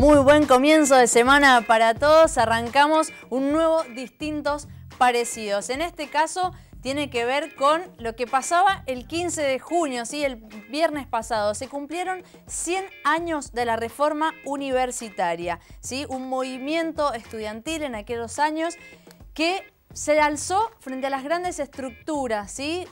Muy buen comienzo de semana para todos. Arrancamos un nuevo Distintos Parecidos. En este caso tiene que ver con lo que pasaba el 15 de junio, ¿sí? El viernes pasado. Se cumplieron 100 años de la reforma universitaria, ¿sí? Un movimiento estudiantil en aquellos años que se alzó frente a las grandes estructuras, ¿sí?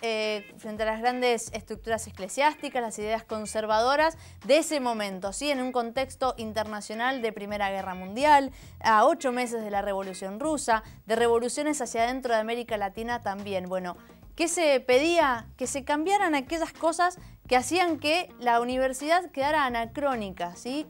Frente a las grandes estructuras eclesiásticas, las ideas conservadoras de ese momento, ¿sí? En un contexto internacional de Primera Guerra Mundial, a 8 meses de la Revolución Rusa, de revoluciones hacia adentro de América Latina también. Bueno, ¿qué se pedía? Que se cambiaran aquellas cosas que hacían que la universidad quedara anacrónica, ¿sí?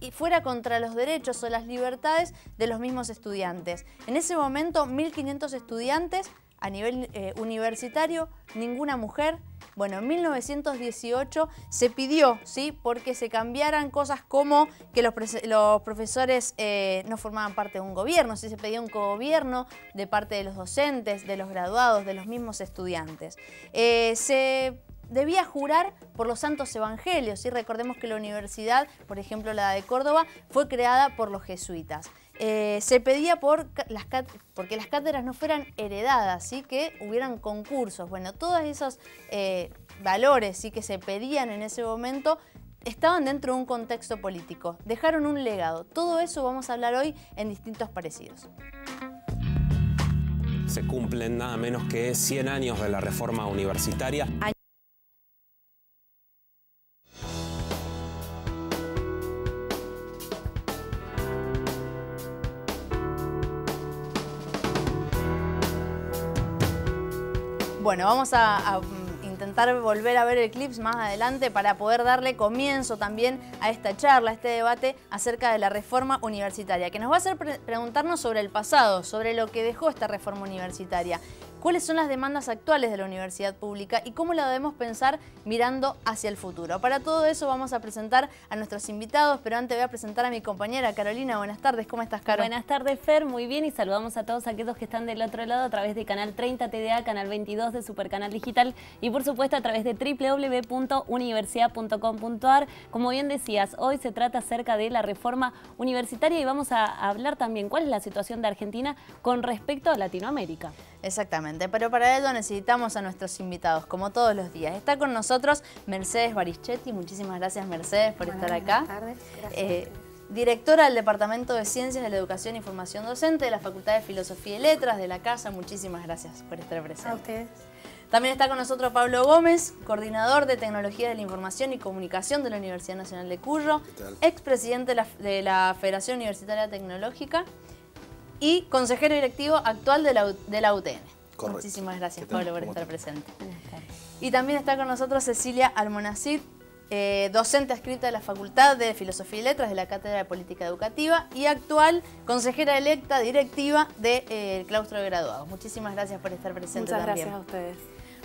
Y fuera contra los derechos o las libertades de los mismos estudiantes. En ese momento, 1.500 estudiantes a nivel universitario, ninguna mujer. Bueno, en 1918 se pidió, ¿sí? Porque se cambiaran cosas como que los profesores no formaban parte de un gobierno, ¿sí? Se pedía un cogobierno de parte de los docentes, de los graduados, de los mismos estudiantes. Se debía jurar por los santos evangelios, ¿sí? Recordemos que la universidad, por ejemplo la de Córdoba, fue creada por los jesuitas. Se pedía porque las cátedras no fueran heredadas, ¿sí? Que hubieran concursos. Bueno, todos esos valores, ¿sí? Que se pedían en ese momento estaban dentro de un contexto político. Dejaron un legado. Todo eso vamos a hablar hoy en Distintos Parecidos. Se cumplen nada menos que 100 años de la reforma universitaria. Bueno, vamos a intentar volver a ver el clip más adelante para poder darle comienzo también a esta charla, a este debate acerca de la reforma universitaria, que nos va a hacer preguntarnos sobre el pasado, sobre lo que dejó esta reforma universitaria. ¿Cuáles son las demandas actuales de la universidad pública y cómo la debemos pensar mirando hacia el futuro? Para todo eso vamos a presentar a nuestros invitados, pero antes voy a presentar a mi compañera Carolina. Buenas tardes, ¿cómo estás, Caro? Buenas tardes, Fer, muy bien, y saludamos a todos aquellos que están del otro lado a través de Canal 30 TDA, Canal 22 de Supercanal Digital y por supuesto a través de www.universidad.com.ar. Como bien decías, hoy se trata acerca de la reforma universitaria y vamos a hablar también cuál es la situación de Argentina con respecto a Latinoamérica. Exactamente, pero para ello necesitamos a nuestros invitados, como todos los días. Está con nosotros Mercedes Barichetti. Muchísimas gracias, Mercedes, por estar acá. Buenas tardes. Gracias. Directora del Departamento de Ciencias de la Educación y Formación Docente de la Facultad de Filosofía y Letras de la Casa. Muchísimas gracias por estar presente. A ustedes. También está con nosotros Pablo Gómez, coordinador de Tecnología de la Información y Comunicación de la Universidad Nacional de Cuyo, expresidente de la Federación Universitaria Tecnológica y consejero directivo actual de la UTN. Correcto. Muchísimas gracias, Pablo, por estar presente. Y también está con nosotros Cecilia Almonacid, docente adscrita de la Facultad de Filosofía y Letras de la Cátedra de Política Educativa y actual consejera electa directiva del claustro de graduados. Muchísimas gracias por estar presente también. Muchas gracias a ustedes.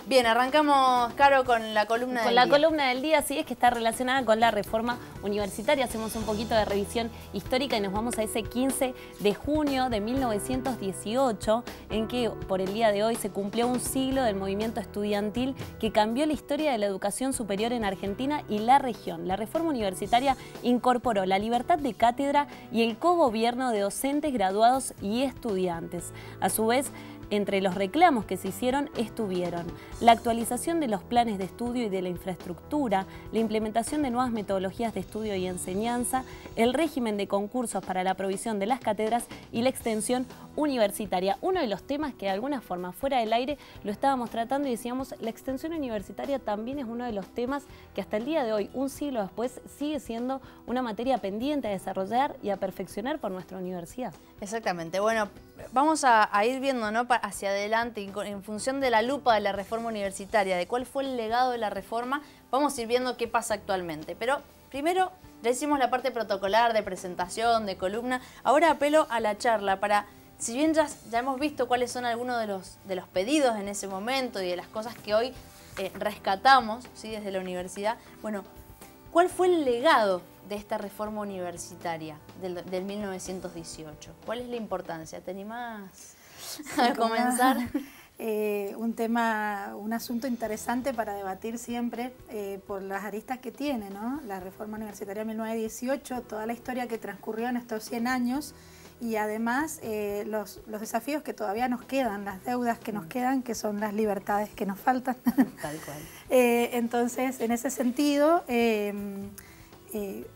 Bien, arrancamos, Caro, con la columna del día. Con la columna del día, sí, es que está relacionada con la reforma universitaria. Hacemos un poquito de revisión histórica y nos vamos a ese 15 de junio de 1918, en que por el día de hoy se cumplió un siglo del movimiento estudiantil que cambió la historia de la educación superior en Argentina y la región. La reforma universitaria incorporó la libertad de cátedra y el cogobierno de docentes, graduados y estudiantes. A su vez, entre los reclamos que se hicieron estuvieron la actualización de los planes de estudio y de la infraestructura, la implementación de nuevas metodologías de estudio y enseñanza, el régimen de concursos para la provisión de las cátedras y la extensión universitaria. Uno de los temas que de alguna forma fuera del aire lo estábamos tratando y decíamos, la extensión universitaria también es uno de los temas que hasta el día de hoy, un siglo después, sigue siendo una materia pendiente a desarrollar y a perfeccionar por nuestra universidad. Exactamente. Bueno, vamos a ir viendo, ¿no?, hacia adelante y en función de la lupa de la reforma universitaria, de cuál fue el legado de la reforma, vamos a ir viendo qué pasa actualmente. Pero primero ya hicimos la parte protocolar de presentación, de columna. Ahora apelo a la charla para, si bien ya hemos visto cuáles son algunos de los pedidos en ese momento y de las cosas que hoy rescatamos, ¿sí?, desde la universidad, bueno, ¿cuál fue el legado de esta reforma universitaria del 1918? ¿Cuál es la importancia? ¿Te animás a comenzar? un asunto interesante para debatir siempre por las aristas que tiene, ¿no? La reforma universitaria de 1918, toda la historia que transcurrió en estos 100 años y además los desafíos que todavía nos quedan, las deudas que nos quedan, que son las libertades que nos faltan. Tal cual. Entonces, en ese sentido,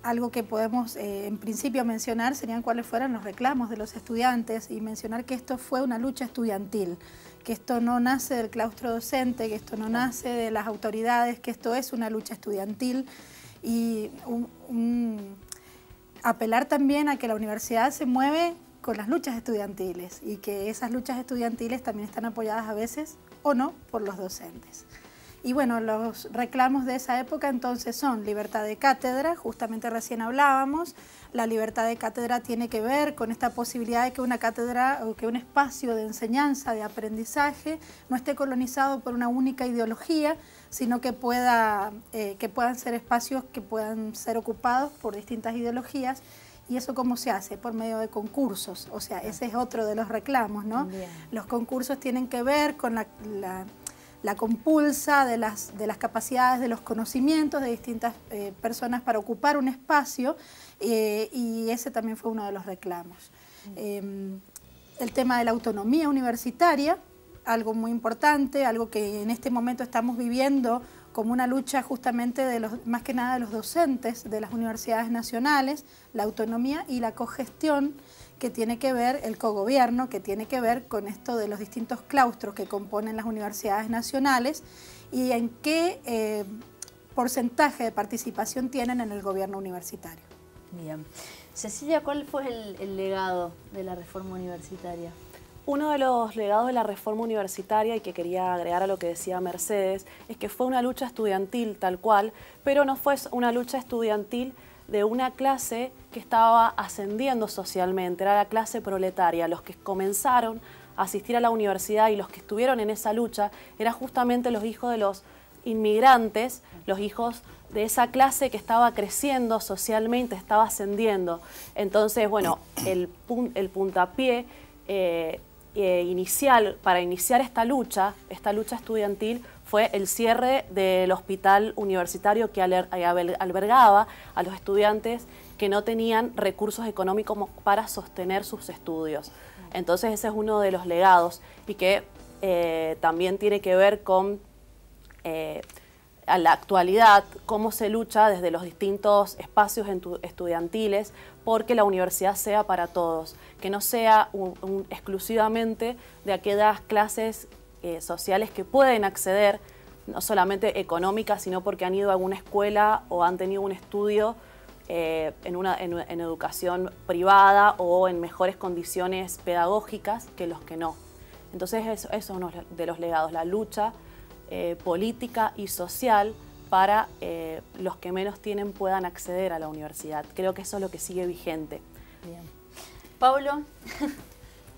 algo que podemos en principio mencionar serían cuáles fueran los reclamos de los estudiantes y mencionar que esto fue una lucha estudiantil, que esto no nace del claustro docente, que esto no nace de las autoridades, que esto es una lucha estudiantil y apelar también a que la universidad se mueve con las luchas estudiantiles y que esas luchas estudiantiles también están apoyadas a veces o no por los docentes. Y bueno, los reclamos de esa época entonces son libertad de cátedra, justamente recién hablábamos, la libertad de cátedra tiene que ver con esta posibilidad de que una cátedra o que un espacio de enseñanza, de aprendizaje, no esté colonizado por una única ideología, sino que puedan ser espacios que puedan ser ocupados por distintas ideologías. ¿Y eso cómo se hace? Por medio de concursos, o sea, ese es otro de los reclamos, ¿no? Bien. Los concursos tienen que ver con la compulsa de las capacidades, de los conocimientos de distintas personas para ocupar un espacio y ese también fue uno de los reclamos. El tema de la autonomía universitaria, algo muy importante, algo que en este momento estamos viviendo como una lucha justamente más que nada de los docentes de las universidades nacionales, la autonomía y la cogestión, que tiene que ver, el cogobierno, que tiene que ver con esto de los distintos claustros que componen las universidades nacionales y en qué porcentaje de participación tienen en el gobierno universitario. Bien. Cecilia, ¿cuál fue el legado de la reforma universitaria? Uno de los legados de la reforma universitaria, y que quería agregar a lo que decía Mercedes, es que fue una lucha estudiantil tal cual, pero no fue una lucha estudiantil de una clase que estaba ascendiendo socialmente, era la clase proletaria. Los que comenzaron a asistir a la universidad y los que estuvieron en esa lucha eran justamente los hijos de los inmigrantes, los hijos de esa clase que estaba creciendo socialmente, estaba ascendiendo. Entonces, bueno, el puntapié inicial para iniciar esta lucha estudiantil fue el cierre del hospital universitario que albergaba a los estudiantes que no tenían recursos económicos para sostener sus estudios. Entonces ese es uno de los legados y que también tiene que ver con a la actualidad, cómo se lucha desde los distintos espacios estudiantiles porque la universidad sea para todos, que no sea exclusivamente de aquellas clases sociales que pueden acceder, no solamente económicas, sino porque han ido a alguna escuela o han tenido un estudio en educación privada o en mejores condiciones pedagógicas que los que no. Entonces eso es uno de los legados, la lucha política y social para los que menos tienen puedan acceder a la universidad. Creo que eso es lo que sigue vigente. Bien. Pablo,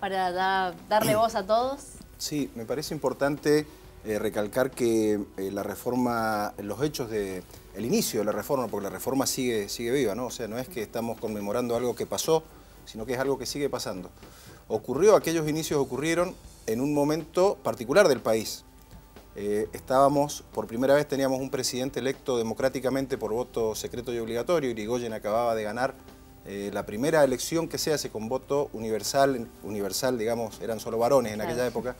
para darle voz a todos. Sí, me parece importante recalcar que la reforma, los hechos del inicio de la reforma, porque la reforma sigue viva, ¿no? O sea, no es que estamos conmemorando algo que pasó, sino que es algo que sigue pasando. Aquellos inicios ocurrieron en un momento particular del país. Por primera vez teníamos un presidente electo democráticamente por voto secreto y obligatorio. Irigoyen acababa de ganar la primera elección que se hace con voto universal, digamos, eran solo varones en aquella época,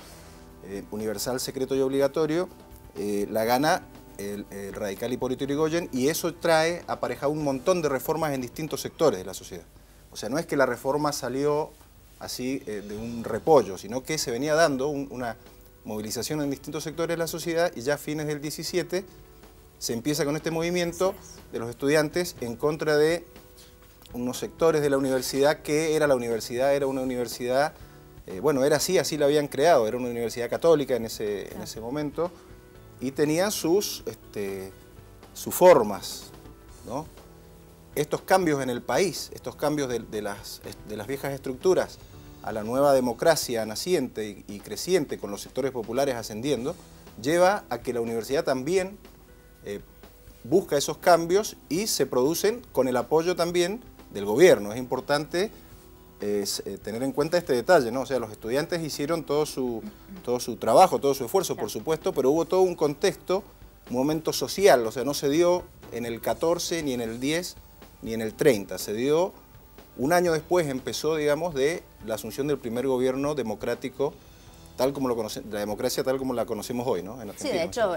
universal, secreto y obligatorio, la gana el radical Hipólito Yrigoyen, y eso trae aparejado un montón de reformas en distintos sectores de la sociedad. O sea, no es que la reforma salió así de un repollo, sino que se venía dando una movilización en distintos sectores de la sociedad y ya a fines del 17 se empieza con este movimiento de los estudiantes en contra de unos sectores de la universidad que era una universidad, bueno, era así la habían creado, era una universidad católica en ese momento y tenía sus formas, ¿no? Estos cambios en el país, estos cambios de las viejas estructuras a la nueva democracia naciente y creciente con los sectores populares ascendiendo, lleva a que la universidad también busca esos cambios y se producen con el apoyo también del gobierno. Es importante tener en cuenta este detalle, ¿no? O sea, los estudiantes hicieron todo su trabajo, todo su esfuerzo, por supuesto, pero hubo todo un contexto, un momento social, o sea, no se dio en el 14, ni en el 10, ni en el 30, se dio un año después, empezó, digamos, de la asunción del primer gobierno democrático, tal como la democracia tal como la conocemos hoy, ¿no? En Argentina. Sí, de hecho,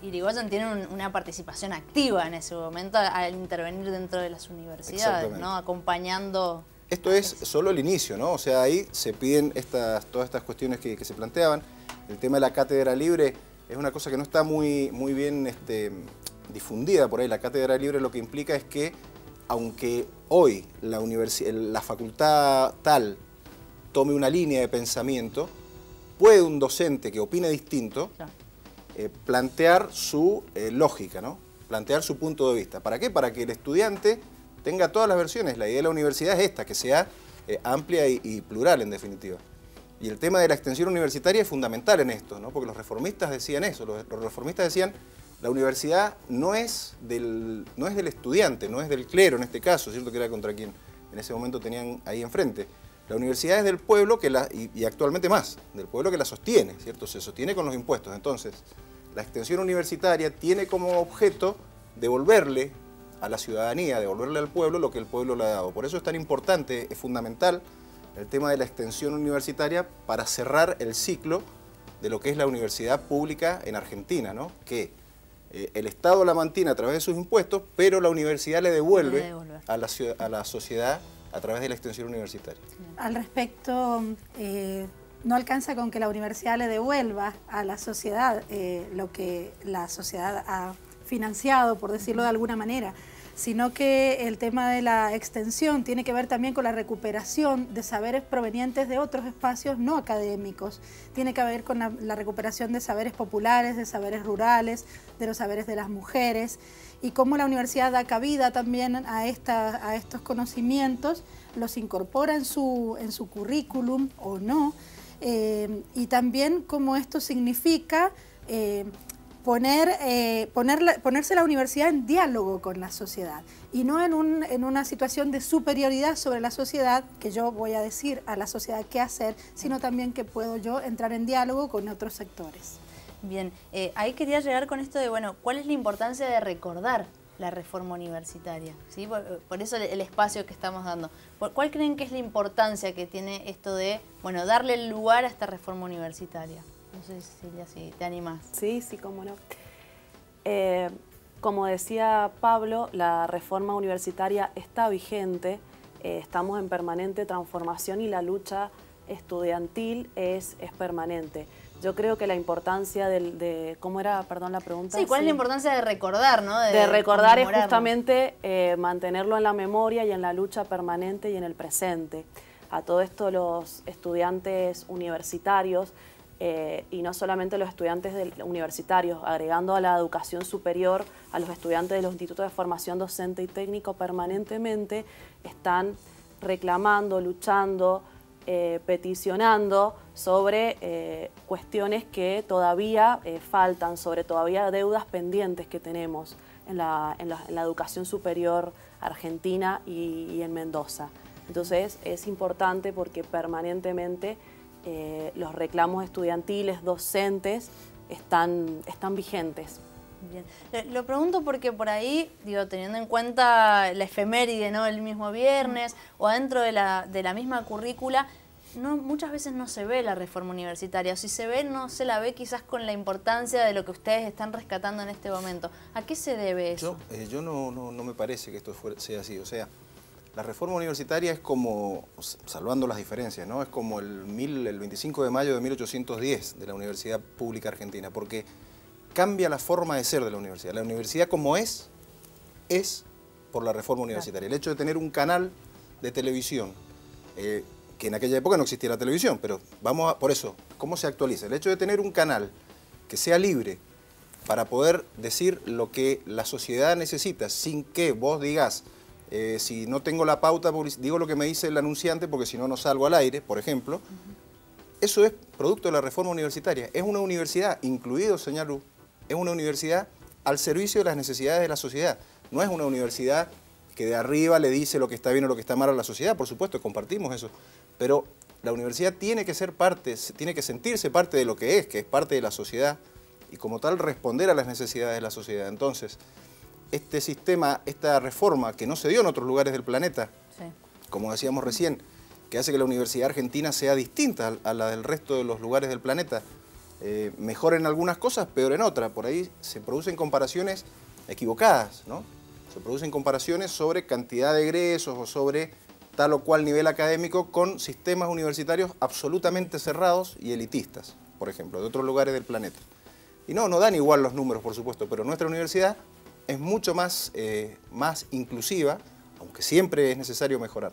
Irigoyen tiene una participación activa en ese momento al intervenir dentro de las universidades, ¿no? Acompañando... Esto es solo el inicio, ¿no? O sea, ahí se piden todas estas cuestiones que se planteaban. El tema de la cátedra libre es una cosa que no está muy bien difundida por ahí. La cátedra libre lo que implica es que, aunque hoy la facultad tal tome una línea de pensamiento, puede un docente que opine distinto plantear su lógica, ¿no? Plantear su punto de vista. ¿Para qué? Para que el estudiante tenga todas las versiones. La idea de la universidad es esta, que sea amplia y plural, en definitiva. Y el tema de la extensión universitaria es fundamental en esto, ¿no? Porque los reformistas decían eso. Los reformistas decían, la universidad no es del estudiante, no es del clero en este caso, ¿cierto? Que era contra quien en ese momento tenían ahí enfrente. La universidad es del pueblo y actualmente más, del pueblo que la sostiene, ¿cierto? Se sostiene con los impuestos. Entonces, la extensión universitaria tiene como objeto devolverle a la ciudadanía, devolverle al pueblo lo que el pueblo le ha dado. Por eso es tan importante, es fundamental el tema de la extensión universitaria para cerrar el ciclo de lo que es la universidad pública en Argentina, ¿no? Que el Estado la mantiene a través de sus impuestos, pero la universidad le devuelve a la sociedad a través de la extensión universitaria. Al respecto, no alcanza con que la universidad le devuelva a la sociedad lo que la sociedad ha financiado, por decirlo de alguna manera, sino que el tema de la extensión tiene que ver también con la recuperación de saberes provenientes de otros espacios no académicos. Tiene que ver con la recuperación de saberes populares, de saberes rurales, de los saberes de las mujeres, y cómo la universidad da cabida también a estos conocimientos, los incorpora en su currículum o no, y también cómo esto significa ponerse la universidad en diálogo con la sociedad y no en una situación de superioridad sobre la sociedad, que yo voy a decir a la sociedad qué hacer, sino también que puedo yo entrar en diálogo con otros sectores. Bien, ahí quería llegar con esto de, bueno, ¿cuál es la importancia de recordar la reforma universitaria? ¿Sí? Por eso el espacio que estamos dando. ¿Cuál creen que es la importancia que tiene esto de, bueno, darle el lugar a esta reforma universitaria? No sé, Cecilia, si te animás. Sí, cómo no. Como decía Pablo, la reforma universitaria está vigente, estamos en permanente transformación y la lucha estudiantil es permanente. Yo creo que la importancia ¿cómo era, perdón, la pregunta? Sí, ¿cuál es la importancia de recordar, no? De recordar es justamente mantenerlo en la memoria y en la lucha permanente y en el presente. A todo esto los estudiantes universitarios, y no solamente los estudiantes universitarios, agregando a la educación superior, a los estudiantes de los institutos de formación docente y técnico, permanentemente están reclamando, luchando, peticionando sobre cuestiones que todavía faltan, sobre todavía deudas pendientes que tenemos en la educación superior argentina y en Mendoza. Entonces es importante porque permanentemente los reclamos estudiantiles, docentes, están vigentes. Bien. Lo pregunto porque por ahí, digo, teniendo en cuenta la efeméride, ¿no? El mismo viernes, o adentro de la misma currícula, muchas veces no se ve la reforma universitaria, o si se ve, no se la ve quizás con la importancia de lo que ustedes están rescatando en este momento. ¿A qué se debe eso? Yo no me parece que esto sea así, o sea, la reforma universitaria es como, salvando las diferencias, ¿no? Es como el 25 de mayo de 1810 de la Universidad Pública Argentina, porque cambia la forma de ser de la universidad. La universidad como es por la reforma universitaria. El hecho de tener un canal de televisión, que en aquella época no existía la televisión, pero por eso, ¿cómo se actualiza? El hecho de tener un canal que sea libre para poder decir lo que la sociedad necesita, sin que vos digas, si no tengo la pauta, digo lo que me dice el anunciante porque si no, no salgo al aire, por ejemplo. Eso es producto de la reforma universitaria. Es una universidad, incluido, señor Lu, es una universidad al servicio de las necesidades de la sociedad. No es una universidad que de arriba le dice lo que está bien o lo que está mal a la sociedad, por supuesto, compartimos eso, pero la universidad tiene que ser parte, tiene que sentirse parte de lo que es parte de la sociedad, y como tal responder a las necesidades de la sociedad. Entonces, este sistema, esta reforma que no se dio en otros lugares del planeta, sí, como decíamos recién, que hace que la Universidad Argentina sea distinta a la del resto de los lugares del planeta, mejor en algunas cosas, peor en otras. Por ahí se producen comparaciones equivocadas, ¿no? Se producen comparaciones sobre cantidad de egresos o sobre tal o cual nivel académico con sistemas universitarios absolutamente cerrados y elitistas, por ejemplo, de otros lugares del planeta. Y no dan igual los números, por supuesto, pero nuestra universidad es mucho más inclusiva, aunque siempre es necesario mejorar,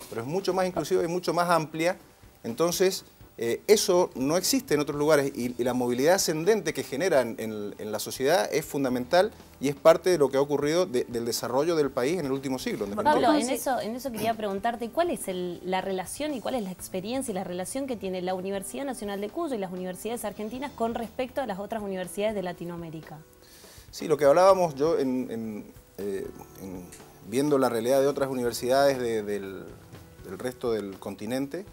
pero es mucho más inclusiva y mucho más amplia. Entonces, eso no existe en otros lugares, y la movilidad ascendente que genera en la sociedad es fundamental y es parte de lo que ha ocurrido del desarrollo del país en el último siglo. Pablo, en eso quería preguntarte, ¿cuál es la relación y cuál es la experiencia y la relación que tiene la Universidad Nacional de Cuyo y las universidades argentinas con respecto a las otras universidades de Latinoamérica? Sí, lo que hablábamos yo viendo la realidad de otras universidades del resto del continente,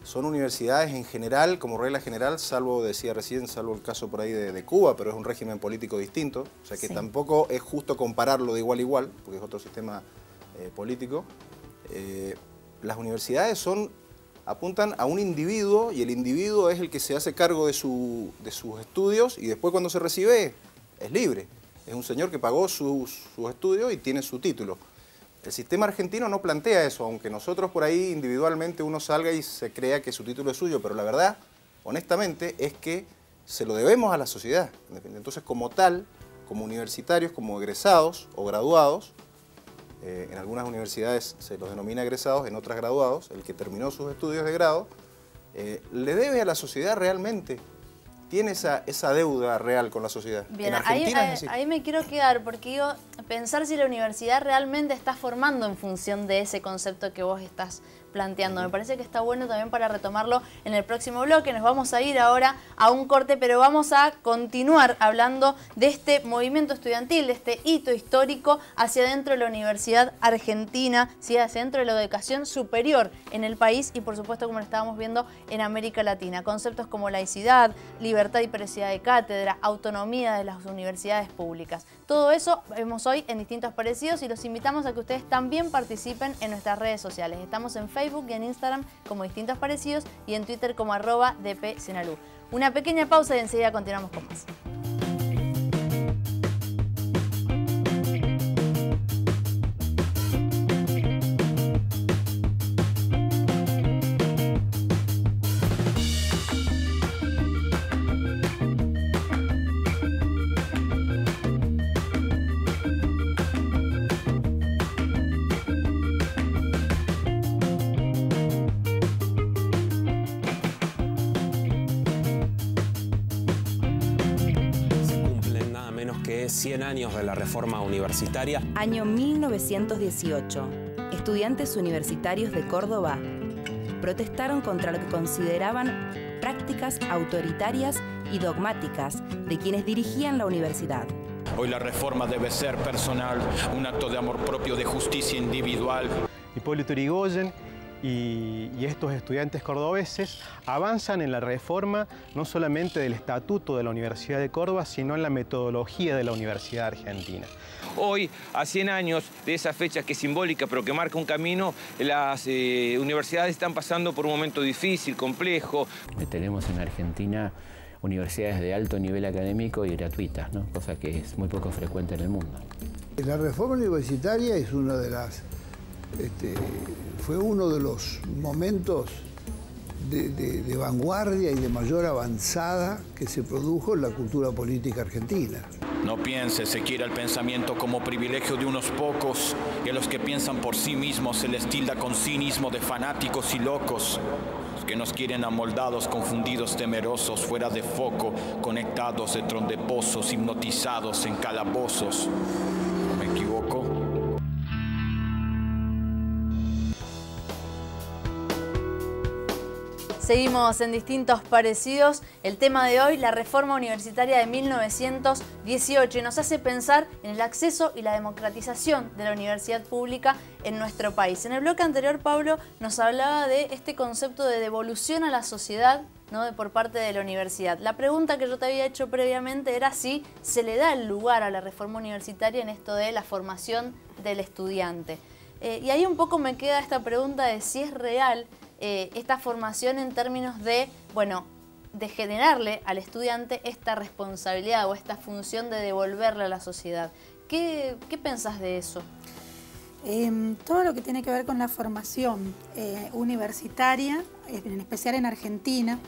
son universidades en general, como regla general, salvo, decía recién, salvo el caso por ahí de Cuba, pero es un régimen político distinto, o sea que sí, tampoco es justo compararlo de igual a igual, porque es otro sistema político. Las universidades apuntan a un individuo, y el individuo es el que se hace cargo de sus estudios, y después cuando se recibe es libre. Es un señor que pagó sus estudios y tiene su título. El sistema argentino no plantea eso, aunque nosotros por ahí individualmente uno salga y se crea que su título es suyo, pero la verdad, honestamente, es que se lo debemos a la sociedad. Entonces, como tal, como universitarios, como egresados o graduados, en algunas universidades se los denomina egresados, en otras graduados, el que terminó sus estudios de grado, le debe a la sociedad realmente. Tiene esa deuda real con la sociedad. Bien, en Argentina ahí me quiero quedar, porque digo, pensar si la universidad realmente está formando en función de ese concepto que vos estás planteando. Me parece que está bueno también para retomarlo en el próximo bloque. Nos vamos a ir ahora a un corte, pero vamos a continuar hablando de este movimiento estudiantil, de este hito histórico hacia dentro de la Universidad Argentina, ¿sí? Hacia dentro de la educación superior en el país y, por supuesto, como lo estábamos viendo, en América Latina. Conceptos como laicidad, libertad y periodicidad de cátedra, autonomía de las universidades públicas. Todo eso vemos hoy en Distintos Parecidos y los invitamos a que ustedes también participen en nuestras redes sociales. Estamos en Facebook y en Instagram como Distintos Parecidos y en Twitter como @dpsenalú. Una pequeña pausa y enseguida continuamos con más. Que 100 años de la reforma universitaria. Año 1918. Estudiantes universitarios de Córdoba protestaron contra lo que consideraban prácticas autoritarias y dogmáticas de quienes dirigían la universidad. Hoy la reforma debe ser personal, un acto de amor propio, de justicia individual. Hipólito Yrigoyen y estos estudiantes cordobeses avanzan en la reforma no solamente del estatuto de la Universidad de Córdoba, sino en la metodología de la Universidad Argentina. Hoy, a 100 años de esa fecha que es simbólica, pero que marca un camino, las universidades están pasando por un momento difícil, complejo. Tenemos en Argentina universidades de alto nivel académico y gratuitas, ¿no? Cosa que es muy poco frecuente en el mundo. La reforma universitaria es una de las... fue uno de los momentos de vanguardia y de mayor avanzada que se produjo en la cultura política argentina. No piense siquiera el pensamiento como privilegio de unos pocos, y a los que piensan por sí mismos se les tilda con cinismo de fanáticos y locos, los que nos quieren amoldados, confundidos, temerosos, fuera de foco, conectados dentro de pozos, hipnotizados en calabozos. ¿Me equivoco? Seguimos en Distintos Parecidos. El tema de hoy, la reforma universitaria de 1918, y nos hace pensar en el acceso y la democratización de la universidad pública en nuestro país. En el bloque anterior, Pablo nos hablaba de este concepto de devolución a la sociedad, ¿no?, por parte de la universidad. La pregunta que yo te había hecho previamente era si se le da el lugar a la reforma universitaria en esto de la formación del estudiante. Y ahí un poco me queda esta pregunta de si es real esta formación en términos de, bueno, de generarle al estudiante esta responsabilidad o esta función de devolverle a la sociedad. ¿Qué pensás de eso? Todo lo que tiene que ver con la formación universitaria, en especial en Argentina,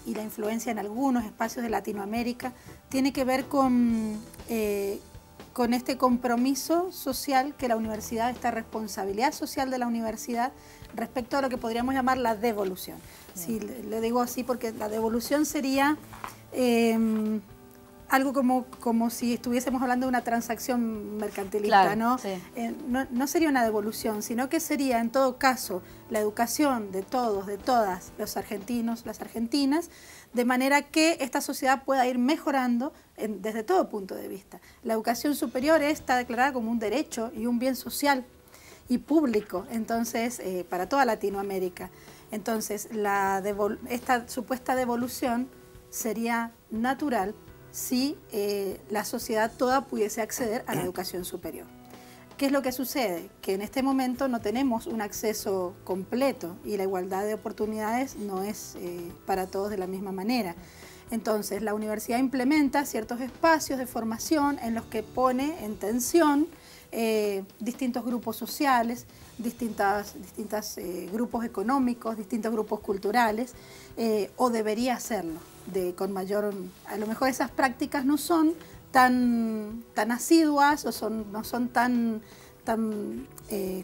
y la influencia en algunos espacios de Latinoamérica, tiene que ver con este compromiso social que la universidad, esta responsabilidad social de la universidad respecto a lo que podríamos llamar la devolución. Sí, le digo así porque la devolución sería algo como si estuviésemos hablando de una transacción mercantilista, claro, ¿no? Sí. No sería una devolución, sino que sería en todo caso la educación de todos, de todas, los argentinos, las argentinas, de manera que esta sociedad pueda ir mejorando desde todo punto de vista. La educación superior está declarada como un derecho y un bien social y público, entonces, para toda Latinoamérica. Entonces, esta supuesta devolución sería natural si la sociedad toda pudiese acceder a la educación superior. ¿Qué es lo que sucede? Que en este momento no tenemos un acceso completo y la igualdad de oportunidades no es para todos de la misma manera. Entonces, la universidad implementa ciertos espacios de formación en los que pone en tensión distintos grupos sociales, distintos grupos económicos, distintos grupos culturales, o debería hacerlo con mayor... A lo mejor esas prácticas no son tan asiduas o no son tan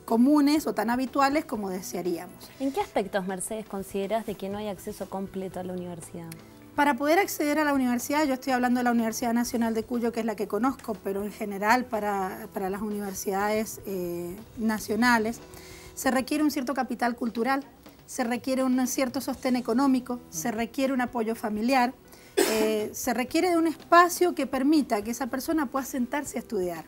comunes o tan habituales como desearíamos. ¿En qué aspectos, Mercedes, consideras de que no hay acceso completo a la universidad? Para poder acceder a la universidad, yo estoy hablando de la Universidad Nacional de Cuyo, que es la que conozco, pero en general para las universidades nacionales, se requiere un cierto capital cultural, se requiere un cierto sostén económico, se requiere un apoyo familiar, se requiere de un espacio que permita que esa persona pueda sentarse a estudiar,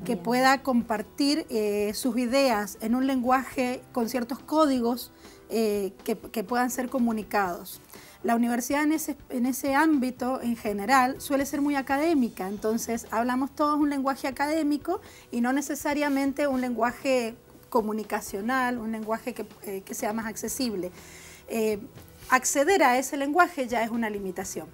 que pueda compartir sus ideas en un lenguaje con ciertos códigos que puedan ser comunicados. La universidad en ese ámbito en general suele ser muy académica, entonces hablamos todos un lenguaje académico y no necesariamente un lenguaje comunicacional, un lenguaje que sea más accesible. Acceder a ese lenguaje ya es una limitación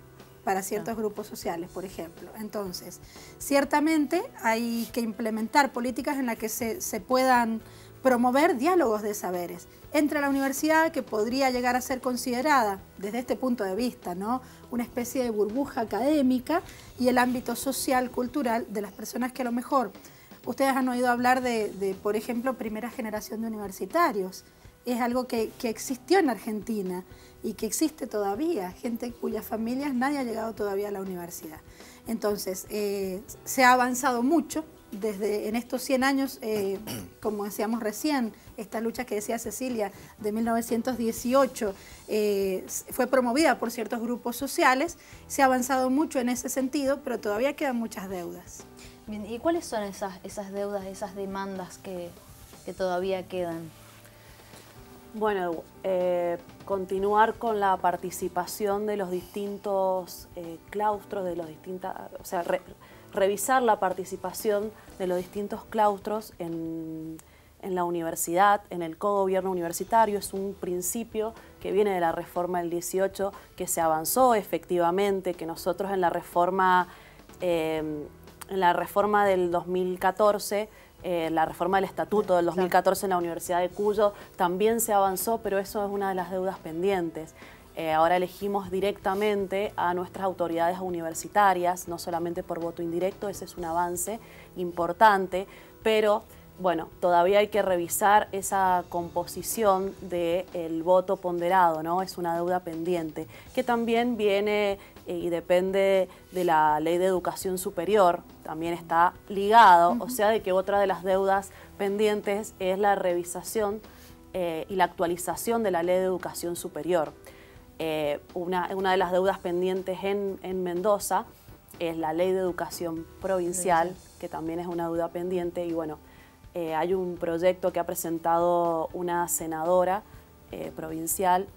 para ciertos grupos sociales, por ejemplo. Entonces, ciertamente hay que implementar políticas en las que se puedan promover diálogos de saberes entre la universidad, que podría llegar a ser considerada desde este punto de vista, ¿no?, una especie de burbuja académica, y el ámbito social, cultural de las personas que a lo mejor ustedes han oído hablar de por ejemplo, primera generación de universitarios. Es algo que existió en Argentina y que existe todavía, gente cuyas familias nadie ha llegado todavía a la universidad. Entonces, se ha avanzado mucho en estos 100 años, como decíamos recién, esta lucha que decía Cecilia de 1918 fue promovida por ciertos grupos sociales, se ha avanzado mucho en ese sentido, pero todavía quedan muchas deudas. Bien, ¿y cuáles son esas deudas, esas demandas que todavía quedan? Bueno, continuar con la participación de los distintos claustros, o sea, revisar la participación de los distintos claustros en la universidad, en el cogobierno universitario. Es un principio que viene de la reforma del 18, que se avanzó efectivamente, que nosotros en la reforma del 2014, la reforma del estatuto del 2014 en la Universidad de Cuyo, también se avanzó, pero eso es una de las deudas pendientes. Ahora elegimos directamente a nuestras autoridades universitarias, no solamente por voto indirecto, ese es un avance importante, pero bueno, todavía hay que revisar esa composición del voto ponderado, ¿no? Es una deuda pendiente, que también viene y depende de la Ley de Educación Superior, también está ligado, o sea, de que otra de las deudas pendientes es la revisación y la actualización de la Ley de Educación Superior. Una de las deudas pendientes en Mendoza es la Ley de Educación Provincial, que también es una deuda pendiente. Y bueno, hay un proyecto que ha presentado una senadora provincial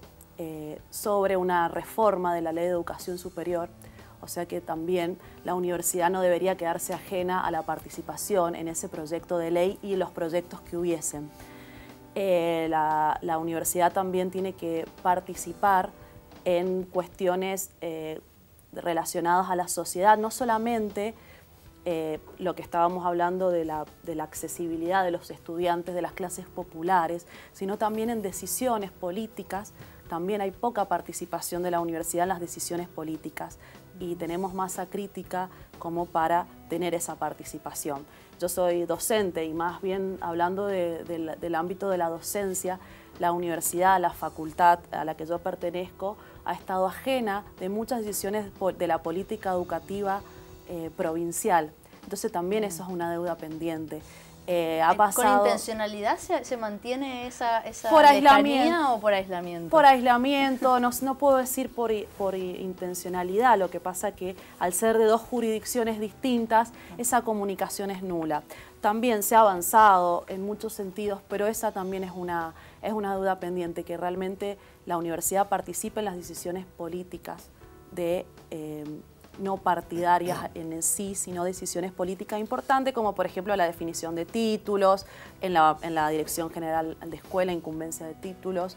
sobre una reforma de la Ley de Educación Superior. O sea que también la universidad no debería quedarse ajena a la participación en ese proyecto de ley y en los proyectos que hubiesen. La universidad también tiene que participar en cuestiones relacionadas a la sociedad, no solamente lo que estábamos hablando de la accesibilidad de los estudiantes de las clases populares, sino también en decisiones políticas. También hay poca participación de la universidad en las decisiones políticas y tenemos masa crítica como para tener esa participación. Yo soy docente y más bien hablando del ámbito de la docencia, la universidad, la facultad a la que yo pertenezco ha estado ajena de muchas decisiones de la política educativa provincial. Entonces también eso es una deuda pendiente. Ha pasado, ¿con intencionalidad se mantiene esa por lejanía o por aislamiento? Por aislamiento, no puedo decir por intencionalidad. Lo que pasa que al ser de dos jurisdicciones distintas, esa comunicación es nula. También se ha avanzado en muchos sentidos, pero esa también es una deuda pendiente, que realmente la universidad participe en las decisiones políticas de no partidarias en sí, sino decisiones políticas importantes, como por ejemplo la definición de títulos, en la Dirección General de Escuela, incumbencia de títulos,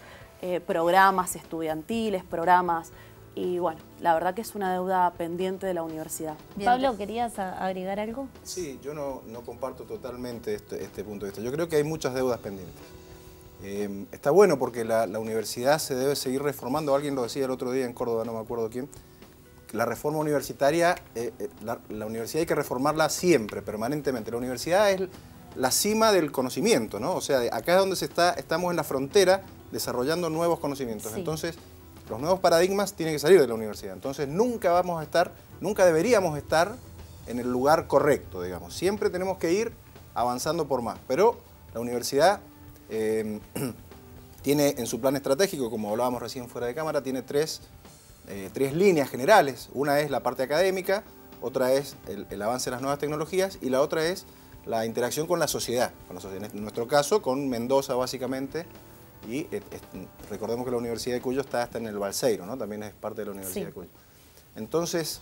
programas estudiantiles, programas, y bueno, la verdad que es una deuda pendiente de la universidad. Bien. Pablo, ¿querías agregar algo? Sí, yo no comparto totalmente este punto de vista. Yo creo que hay muchas deudas pendientes. Está bueno porque la universidad se debe seguir reformando. Alguien lo decía el otro día en Córdoba, no me acuerdo quién. La reforma universitaria, la universidad hay que reformarla siempre, permanentemente. La universidad es la cima del conocimiento, ¿no? O sea, acá es donde estamos en la frontera desarrollando nuevos conocimientos. Sí. Entonces, los nuevos paradigmas tienen que salir de la universidad. Entonces, nunca deberíamos estar en el lugar correcto, digamos. Siempre tenemos que ir avanzando por más. Pero la universidad tiene en su plan estratégico, como hablábamos recién fuera de cámara, tiene tres líneas generales. Una es la parte académica, otra es el avance de las nuevas tecnologías y la otra es la interacción con la sociedad. En nuestro caso, con Mendoza básicamente, y recordemos que la Universidad de Cuyo está hasta en el Balseiro, ¿no? También es parte de la Universidad de Cuyo. Entonces,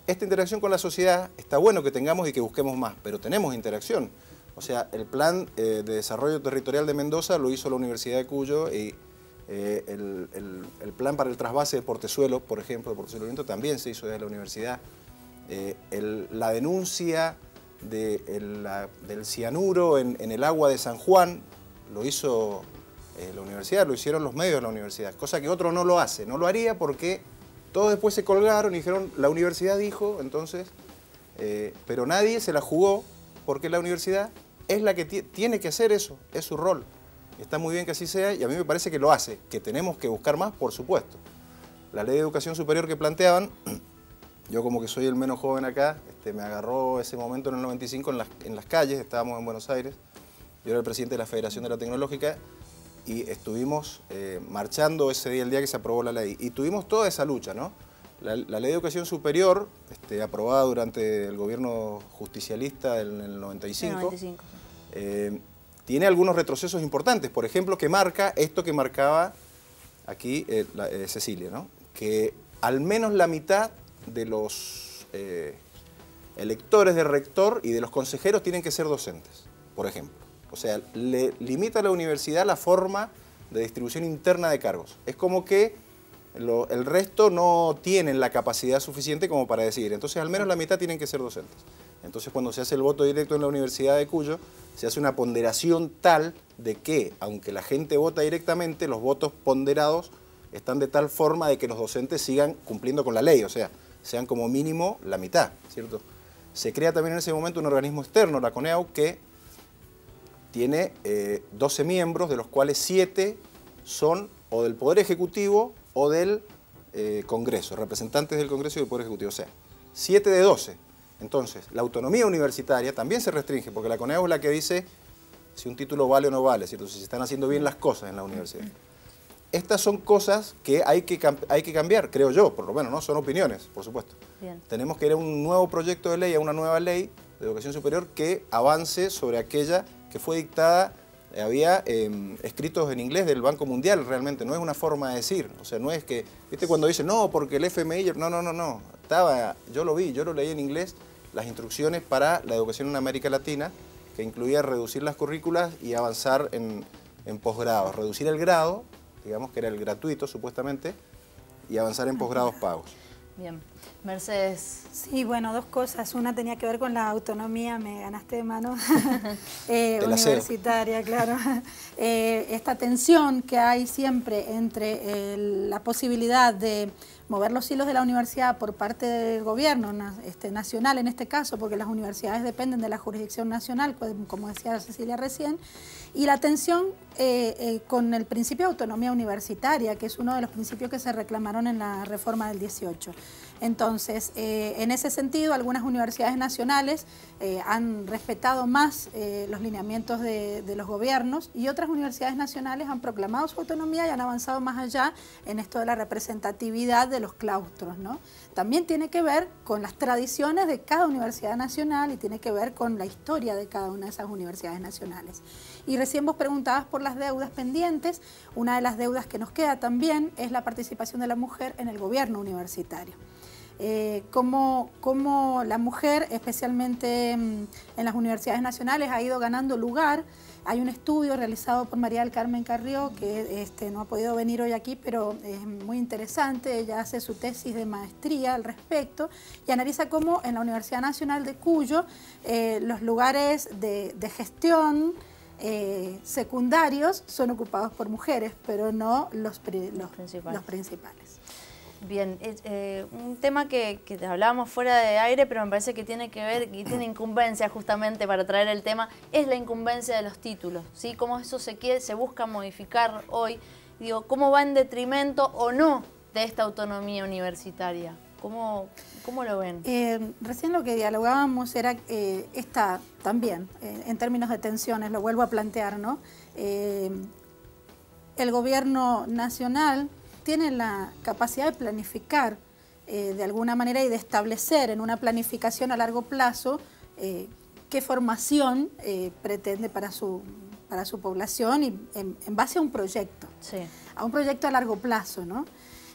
esta interacción con la sociedad está bueno que tengamos y que busquemos más, pero tenemos interacción. O sea, el plan de desarrollo territorial de Mendoza lo hizo la Universidad de Cuyo y el plan para el trasvase de Portezuelo, por ejemplo, de Portezuelo Viento, también se hizo desde la universidad. La denuncia del cianuro en el agua de San Juan lo hizo la universidad, lo hicieron los medios de la universidad, cosa que otro no lo hace, no lo haría porque todos después se colgaron y dijeron, la universidad dijo, entonces, pero nadie se la jugó porque la universidad es la que tiene que hacer eso, es su rol. Está muy bien que así sea y a mí me parece que lo hace, que tenemos que buscar más, por supuesto. La Ley de Educación Superior que planteaban, yo como que soy el menos joven acá, me agarró ese momento en el 95 en las calles, estábamos en Buenos Aires, yo era el presidente de la Federación de la Tecnológica y estuvimos marchando ese día, el día que se aprobó la ley, y tuvimos toda esa lucha, ¿no? La Ley de Educación Superior, aprobada durante el gobierno justicialista en el 95, tiene algunos retrocesos importantes, por ejemplo, que marca esto que marcaba aquí Cecilia, ¿no? Que al menos la mitad de los electores de rector y de los consejeros tienen que ser docentes, por ejemplo. O sea, le limita a la universidad la forma de distribución interna de cargos. Es como que el resto no tienen la capacidad suficiente como para decidir. Entonces, al menos la mitad tienen que ser docentes. Entonces, cuando se hace el voto directo en la Universidad de Cuyo, se hace una ponderación tal de que, aunque la gente vota directamente, los votos ponderados están de tal forma de que los docentes sigan cumpliendo con la ley, o sea, sean como mínimo la mitad, ¿cierto? Se crea también en ese momento un organismo externo, la CONEAU, que tiene 12 miembros, de los cuales 7 son o del Poder Ejecutivo o del Congreso, representantes del Congreso y del Poder Ejecutivo, o sea, 7 de 12. Entonces, la autonomía universitaria también se restringe, porque la CONEAU es la que dice si un título vale o no vale, ¿cierto? Si se están haciendo bien las cosas en la universidad. estas son cosas que hay que cambiar, creo yo, por lo menos, ¿no? Son opiniones, por supuesto. Bien. Tenemos que ir a un nuevo proyecto de ley, a una nueva ley de educación superior que avance sobre aquella que fue dictada. Había escritos en inglés del Banco Mundial, realmente, no es una forma de decir. O sea, no es que, ¿viste cuando dicen, no, porque el FMI, no. Yo lo vi, yo lo leí en inglés, las instrucciones para la educación en América Latina, que incluía reducir las currículas y avanzar en posgrados, reducir el grado, digamos que era el gratuito supuestamente, y avanzar en posgrados pagos. Bien. Mercedes. Sí, bueno, dos cosas. Una tenía que ver con la autonomía, me ganaste de mano, universitaria, claro. Esta tensión que hay siempre entre la posibilidad de mover los hilos de la universidad por parte del gobierno nacional en este caso, porque las universidades dependen de la jurisdicción nacional, como decía Cecilia recién, y la tensión con el principio de autonomía universitaria, que es uno de los principios que se reclamaron en la reforma del 18. Entonces, en ese sentido, algunas universidades nacionales han respetado más los lineamientos de los gobiernos y otras universidades nacionales han proclamado su autonomía y han avanzado más allá en esto de la representatividad de los claustros, ¿no? También tiene que ver con las tradiciones de cada universidad nacional y tiene que ver con la historia de cada una de esas universidades nacionales. Y recién vos preguntabas por las deudas pendientes. Una de las deudas que nos queda también es la participación de la mujer en el gobierno universitario. Cómo la mujer, especialmente en las universidades nacionales, ha ido ganando lugar. Hay un estudio realizado por María del Carmen Carrió, que no ha podido venir hoy aquí, pero es muy interesante. Ella hace su tesis de maestría al respecto y analiza cómo en la Universidad Nacional de Cuyo los lugares de gestión secundarios son ocupados por mujeres, pero no los principales. Bien, un tema que hablábamos fuera de aire, pero me parece que tiene que ver y tiene incumbencia justamente para traer el tema, es la incumbencia de los títulos, ¿sí? Cómo eso se busca modificar hoy. Digo, ¿cómo va en detrimento o no de esta autonomía universitaria? ¿Cómo lo ven? Recién lo que dialogábamos era también, en términos de tensiones, lo vuelvo a plantear, ¿no? El gobierno nacional tiene la capacidad de planificar de alguna manera y de establecer en una planificación a largo plazo qué formación pretende para su población y en base a un proyecto, a un proyecto a largo plazo, ¿no?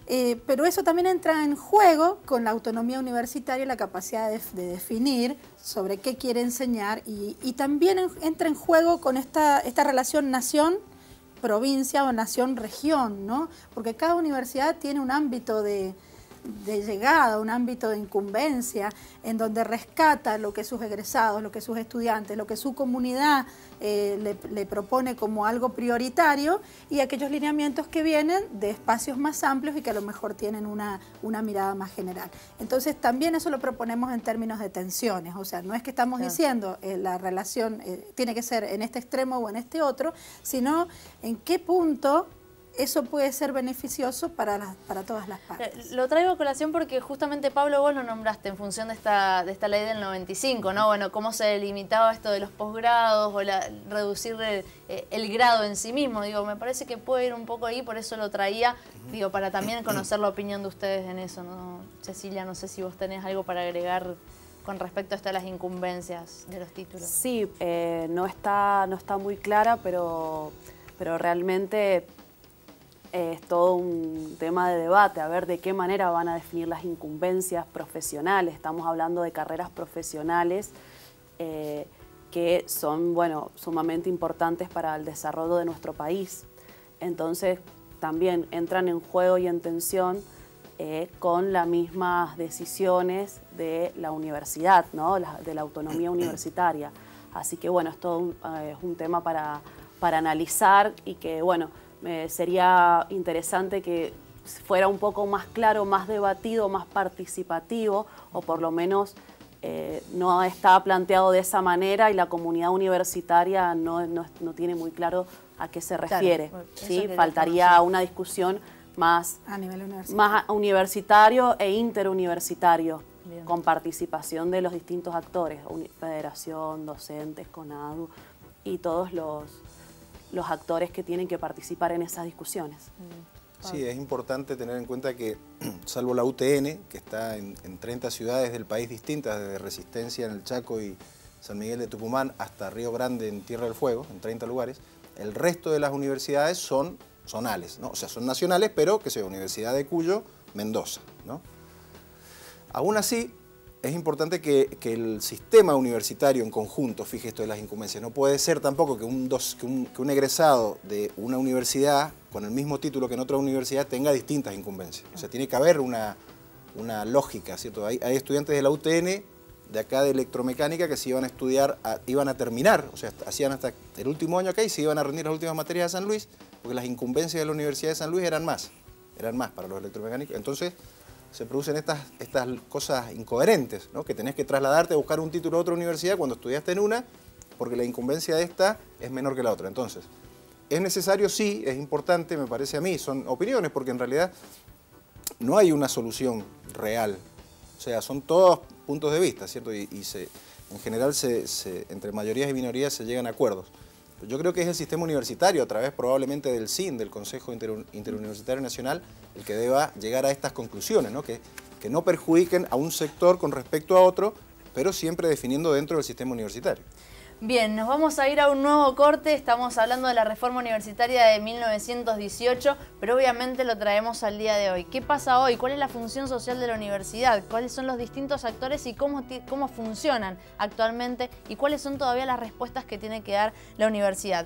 Pero eso también entra en juego con la autonomía universitaria y la capacidad de definir sobre qué quiere enseñar y también entra en juego con esta relación nación-provincia o nación-región, ¿no? Porque cada universidad tiene un ámbito de llegada, un ámbito de incumbencia, en donde rescata lo que sus egresados, lo que sus estudiantes, lo que su comunidad le propone como algo prioritario y aquellos lineamientos que vienen de espacios más amplios y que a lo mejor tienen una mirada más general. Entonces también eso lo proponemos en términos de tensiones, o sea, no es que estamos diciendo la relación tiene que ser en este extremo o en este otro, sino en qué punto eso puede ser beneficioso para todas las partes. Lo traigo a colación porque justamente, Pablo, vos lo nombraste en función de esta ley del 95, ¿no? Bueno, cómo se delimitaba esto de los posgrados o reducir el grado en sí mismo. Digo, me parece que puede ir un poco ahí, por eso lo traía, digo, para también conocer la opinión de ustedes en eso, ¿no? Cecilia, no sé si vos tenés algo para agregar con respecto a esto de las incumbencias de los títulos. Sí, no está muy clara, pero realmente es todo un tema de debate, a ver de qué manera van a definir las incumbencias profesionales. Estamos hablando de carreras profesionales que son, bueno, sumamente importantes para el desarrollo de nuestro país. Entonces, también entran en juego y en tensión con las mismas decisiones de la universidad, ¿no? De la autonomía universitaria. Así que, bueno, es todo un tema para analizar y que, bueno, sería interesante que fuera un poco más claro, más debatido, más participativo, o por lo menos no está planteado de esa manera y la comunidad universitaria no tiene muy claro a qué se refiere. Claro, ¿sí? Faltaría una discusión más a nivel más universitario e interuniversitario, con participación de los distintos actores, federación, docentes, CONADU y todos los los actores que tienen que participar en esas discusiones. Sí, es importante tener en cuenta que, salvo la UTN, que está en 30 ciudades del país distintas, desde Resistencia en el Chaco y San Miguel de Tucumán hasta Río Grande en Tierra del Fuego, en 30 lugares, el resto de las universidades son zonales, ¿no? O sea, son nacionales, pero que sea Universidad de Cuyo, Mendoza, ¿no? Aún así, es importante que el sistema universitario en conjunto fije esto de las incumbencias. No puede ser tampoco que un egresado de una universidad con el mismo título que en otra universidad tenga distintas incumbencias. O sea, tiene que haber una lógica, ¿cierto? Hay estudiantes de la UTN, de acá de electromecánica, que se iban a estudiar, iban a terminar, o sea, hacían hasta el último año acá y se iban a rendir las últimas materias a San Luis, porque las incumbencias de la Universidad de San Luis eran más para los electromecánicos. Entonces, se producen estas cosas incoherentes, ¿no? Que tenés que trasladarte a buscar un título a otra universidad cuando estudiaste en una, porque la incumbencia de esta es menor que la otra. Entonces, es necesario, sí, es importante, me parece a mí, son opiniones, porque en realidad no hay una solución real. O sea, son todos puntos de vista, ¿cierto? Y en general, entre mayorías y minorías se llegan a acuerdos. Yo creo que es el sistema universitario, a través probablemente del CIN, del Consejo Interuniversitario Nacional, el que deba llegar a estas conclusiones, ¿no? Que no perjudiquen a un sector con respecto a otro, pero siempre definiendo dentro del sistema universitario. Bien, nos vamos a ir a un nuevo corte. Estamos hablando de la reforma universitaria de 1918, pero obviamente lo traemos al día de hoy. ¿Qué pasa hoy? ¿Cuál es la función social de la universidad? ¿Cuáles son los distintos actores y cómo funcionan actualmente? ¿Y cuáles son todavía las respuestas que tiene que dar la universidad?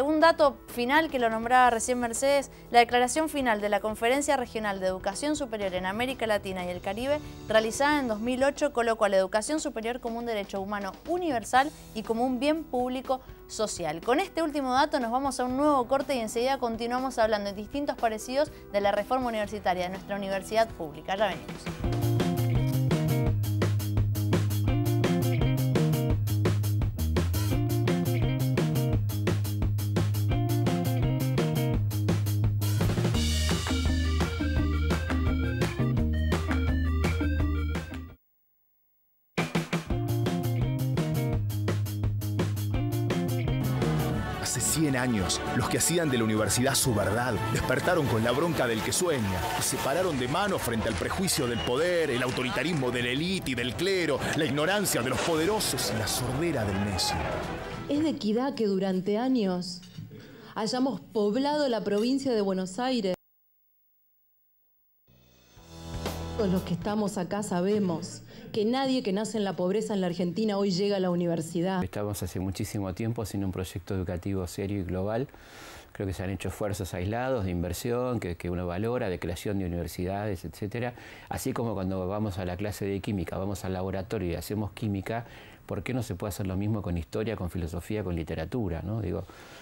Un dato final que lo nombraba recién Mercedes: la declaración final de la Conferencia Regional de Educación Superior en América Latina y el Caribe, realizada en 2008, colocó a la educación superior como un derecho humano universal y como un bien público social. Con este último dato nos vamos a un nuevo corte y enseguida continuamos hablando de distintos parecidos de la reforma universitaria de nuestra universidad pública. Ya venimos. Hace 100 años, los que hacían de la universidad su verdad despertaron con la bronca del que sueña y se pararon de mano frente al prejuicio del poder, el autoritarismo de la élite y del clero, la ignorancia de los poderosos y la sordera del necio. Es de equidad que durante años hayamos poblado la provincia de Buenos Aires. Todos los que estamos acá sabemos que nadie que nace en la pobreza en la Argentina hoy llega a la universidad. Estamos hace muchísimo tiempo haciendo un proyecto educativo serio y global. Creo que se han hecho esfuerzos aislados de inversión, que uno valora, de creación de universidades, etcétera. Así como cuando vamos a la clase de química, vamos al laboratorio y hacemos química, ¿por qué no se puede hacer lo mismo con historia, con filosofía, con literatura, ¿no?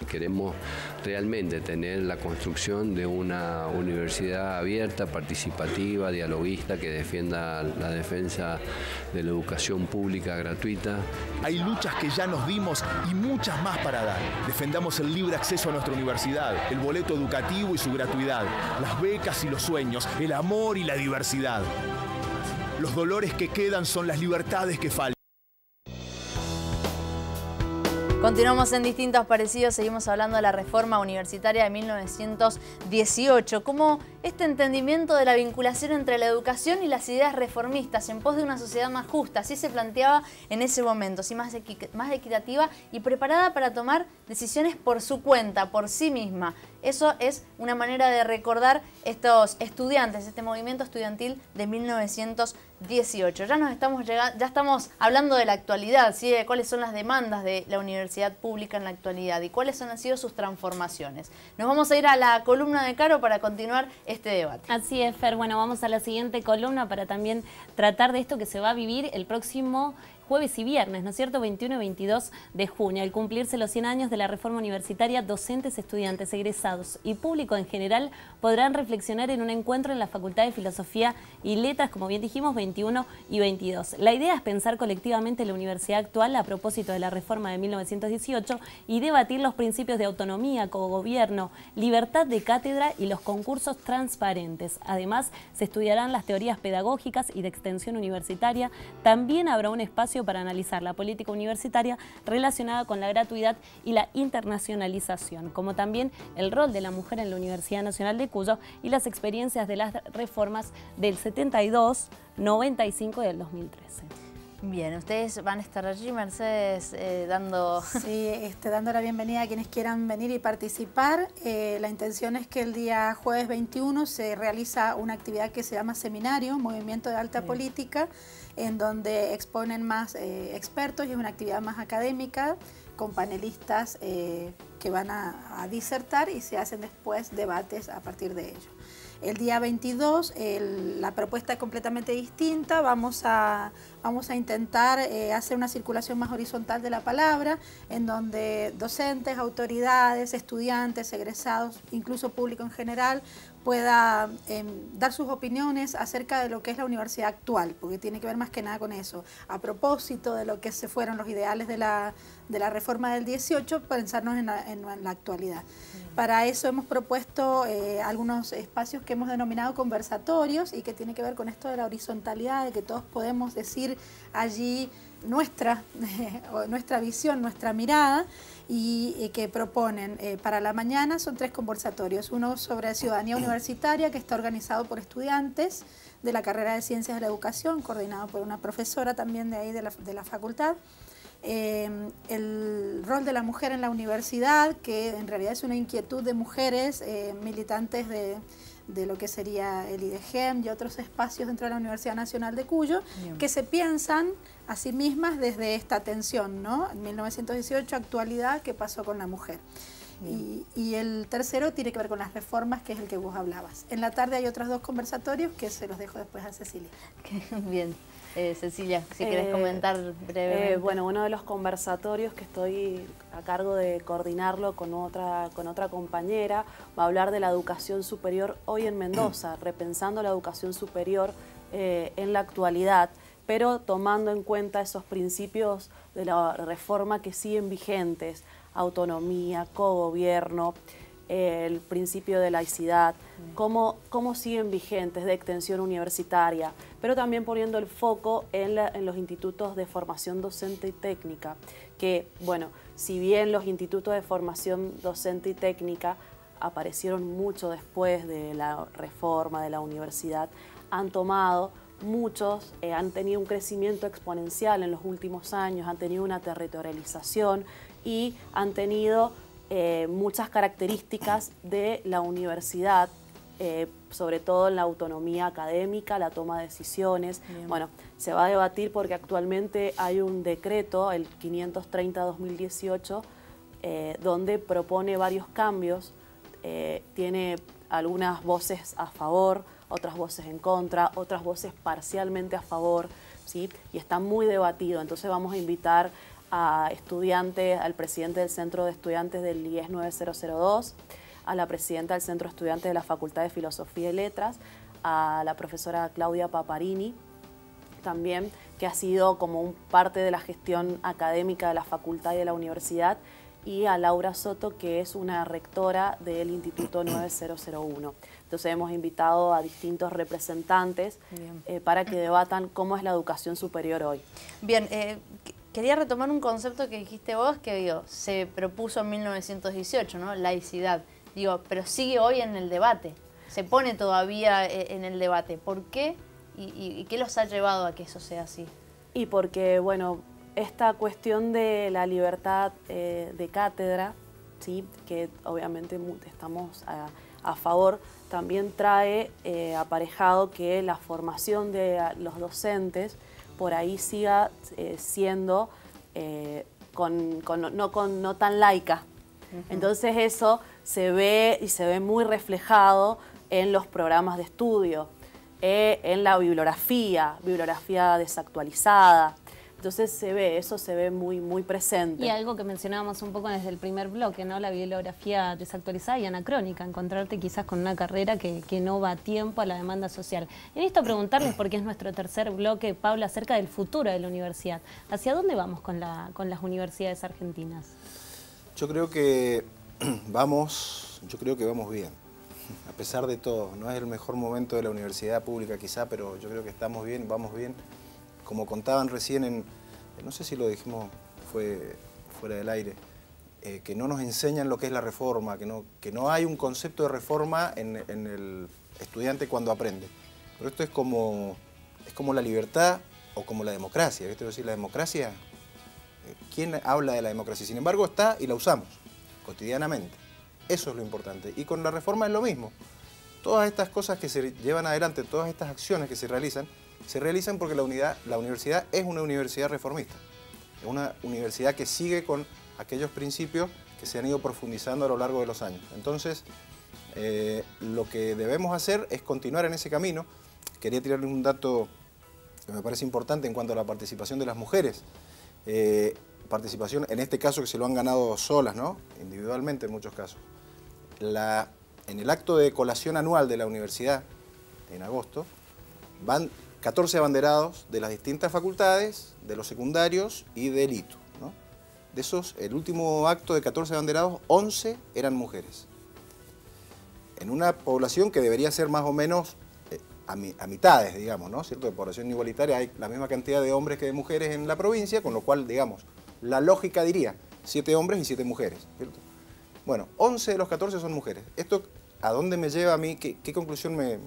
Queremos realmente tener la construcción de una universidad abierta, participativa, dialoguista, que defienda la defensa de la educación pública gratuita. Hay luchas que ya nos dimos y muchas más para dar. Defendamos el libre acceso a nuestra universidad, el boleto educativo y su gratuidad, las becas y los sueños, el amor y la diversidad. Los dolores que quedan son las libertades que faltan. Continuamos en Distintos Parecidos, seguimos hablando de la reforma universitaria de 1918, como este entendimiento de la vinculación entre la educación y las ideas reformistas en pos de una sociedad más justa, así se planteaba en ese momento, así más equitativa y preparada para tomar decisiones por su cuenta, por sí misma. Eso es una manera de recordar estos estudiantes, este movimiento estudiantil de 1918. Ya estamos hablando de la actualidad, ¿sí? De cuáles son las demandas de la universidad pública en la actualidad y cuáles han sido sus transformaciones. Nos vamos a ir a la columna de Caro para continuar este debate. Así es, Fer. Bueno, vamos a la siguiente columna para también tratar de esto que se va a vivir el próximo jueves y viernes, ¿no es cierto? 21 y 22 de junio. Al cumplirse los 100 años de la reforma universitaria, docentes, estudiantes, egresados y público en general podrán reflexionar en un encuentro en la Facultad de Filosofía y Letras, como bien dijimos, 21 y 22. La idea es pensar colectivamente la universidad actual a propósito de la reforma de 1918 y debatir los principios de autonomía, cogobierno, libertad de cátedra y los concursos transparentes. Además, se estudiarán las teorías pedagógicas y de extensión universitaria. También habrá un espacio espacio para analizar la política universitaria relacionada con la gratuidad y la internacionalización, como también el rol de la mujer en la Universidad Nacional de Cuyo y las experiencias de las reformas del 72, 95 y del 2013. Bien, ustedes van a estar allí, Mercedes, dando... Sí, dando la bienvenida a quienes quieran venir y participar. La intención es que el día jueves 21 se realiza una actividad que se llama Seminario, Movimiento de Alta Política, en donde exponen más expertos y es una actividad más académica con panelistas que van a disertar y se hacen después debates a partir de ello. El día 22 la propuesta es completamente distinta, vamos a intentar hacer una circulación más horizontal de la palabra, en donde docentes, autoridades, estudiantes, egresados, incluso público en general, pueda dar sus opiniones acerca de lo que es la universidad actual, porque tiene que ver más que nada con eso. A propósito de lo que se fueron los ideales de la reforma del 18, pensarnos en la actualidad. Para eso hemos propuesto algunos espacios que hemos denominado conversatorios y que tiene que ver con esto de la horizontalidad, de que todos podemos decir allí nuestra visión, nuestra mirada, y que proponen para la mañana son 3 conversatorios. Uno sobre ciudadanía universitaria, que está organizado por estudiantes de la carrera de Ciencias de la Educación, coordinado por una profesora también de ahí de la facultad. El rol de la mujer en la universidad, que en realidad es una inquietud de mujeres militantes de lo que sería el IDGEM y otros espacios dentro de la Universidad Nacional de Cuyo, que se piensan a sí mismas desde esta tensión, ¿no? En 1918, actualidad, ¿qué pasó con la mujer? Y el tercero tiene que ver con las reformas, que es el que vos hablabas. En la tarde hay otros 2 conversatorios que se los dejo después a Cecilia. Bien. Cecilia, si querés comentar brevemente. Bueno, uno de los conversatorios que estoy a cargo de coordinarlo con otra compañera va a hablar de la educación superior hoy en Mendoza, repensando la educación superior en la actualidad, pero tomando en cuenta esos principios de la reforma que siguen vigentes: autonomía, cogobierno, el principio de laicidad, cómo siguen vigentes, de extensión universitaria, pero también poniendo el foco en los institutos de formación docente y técnica, que, bueno, si bien los institutos de formación docente y técnica aparecieron mucho después de la reforma de la universidad, muchos han tenido un crecimiento exponencial en los últimos años, han tenido una territorialización y han tenido muchas características de la universidad, sobre todo en la autonomía académica, la toma de decisiones. Bien. Bueno, se va a debatir porque actualmente hay un decreto, el 530-2018, donde propone varios cambios, tiene algunas voces a favor, otras voces en contra, otras voces parcialmente a favor, ¿sí? Y está muy debatido. Entonces vamos a invitar a estudiantes, al presidente del Centro de Estudiantes del IES 9002, a la presidenta del Centro de Estudiantes de la Facultad de Filosofía y Letras, a la profesora Claudia Paparini, también, que ha sido como parte de la gestión académica de la facultad y de la universidad, y a Laura Soto, que es una rectora del Instituto 9001. Entonces hemos invitado a distintos representantes para que debatan cómo es la educación superior hoy. Bien, quería retomar un concepto que dijiste vos, que digo, se propuso en 1918, ¿no? Laicidad. Digo, pero sigue hoy en el debate, se pone todavía en el debate. ¿Por qué? ¿Y qué los ha llevado a que eso sea así? Y porque, bueno, esta cuestión de la libertad de cátedra, ¿sí?, que obviamente estamos a favor, también trae aparejado que la formación de los docentes por ahí siga siendo no tan laica. Entonces eso se ve y se ve muy reflejado en los programas de estudio, en la bibliografía desactualizada. Entonces eso se ve muy presente. Y algo que mencionábamos un poco desde el primer bloque, ¿no? La bibliografía desactualizada y anacrónica, encontrarte quizás con una carrera que no va a tiempo a la demanda social. He visto preguntarles, porque es nuestro tercer bloque, Paula, acerca del futuro de la universidad. ¿Hacia dónde vamos con las universidades argentinas? Yo creo que vamos bien, a pesar de todo. No es el mejor momento de la universidad pública quizá, pero yo creo que estamos bien, vamos bien. Como contaban recién no sé si lo dijimos fuera del aire, que no nos enseñan lo que es la reforma, que no hay un concepto de reforma en el estudiante cuando aprende. Pero esto es como la libertad o como la democracia, ¿viste? Es decir, la democracia, ¿quién habla de la democracia? Sin embargo está y la usamos cotidianamente. Eso es lo importante. Y con la reforma es lo mismo. Todas estas cosas que se llevan adelante, todas estas acciones que se realizan porque la universidad es una universidad reformista. Es una universidad que sigue con aquellos principios que se han ido profundizando a lo largo de los años. Entonces, lo que debemos hacer es continuar en ese camino. Quería tirarles un dato que me parece importante en cuanto a la participación de las mujeres. Participación, en este caso, que se lo han ganado solas, ¿no? Individualmente en muchos casos. En el acto de colación anual de la universidad, en agosto, van 14 abanderados de las distintas facultades, de los secundarios y del ITU, ¿no? De esos, el último acto de 14 abanderados, 11 eran mujeres. En una población que debería ser más o menos a mitades, digamos, ¿no? ¿Cierto? De población igualitaria hay la misma cantidad de hombres que de mujeres en la provincia, con lo cual, digamos, la lógica diría 7 hombres y 7 mujeres, ¿cierto? Bueno, 11 de los 14 son mujeres. ¿Esto a dónde me lleva a mí? ¿Qué conclusión me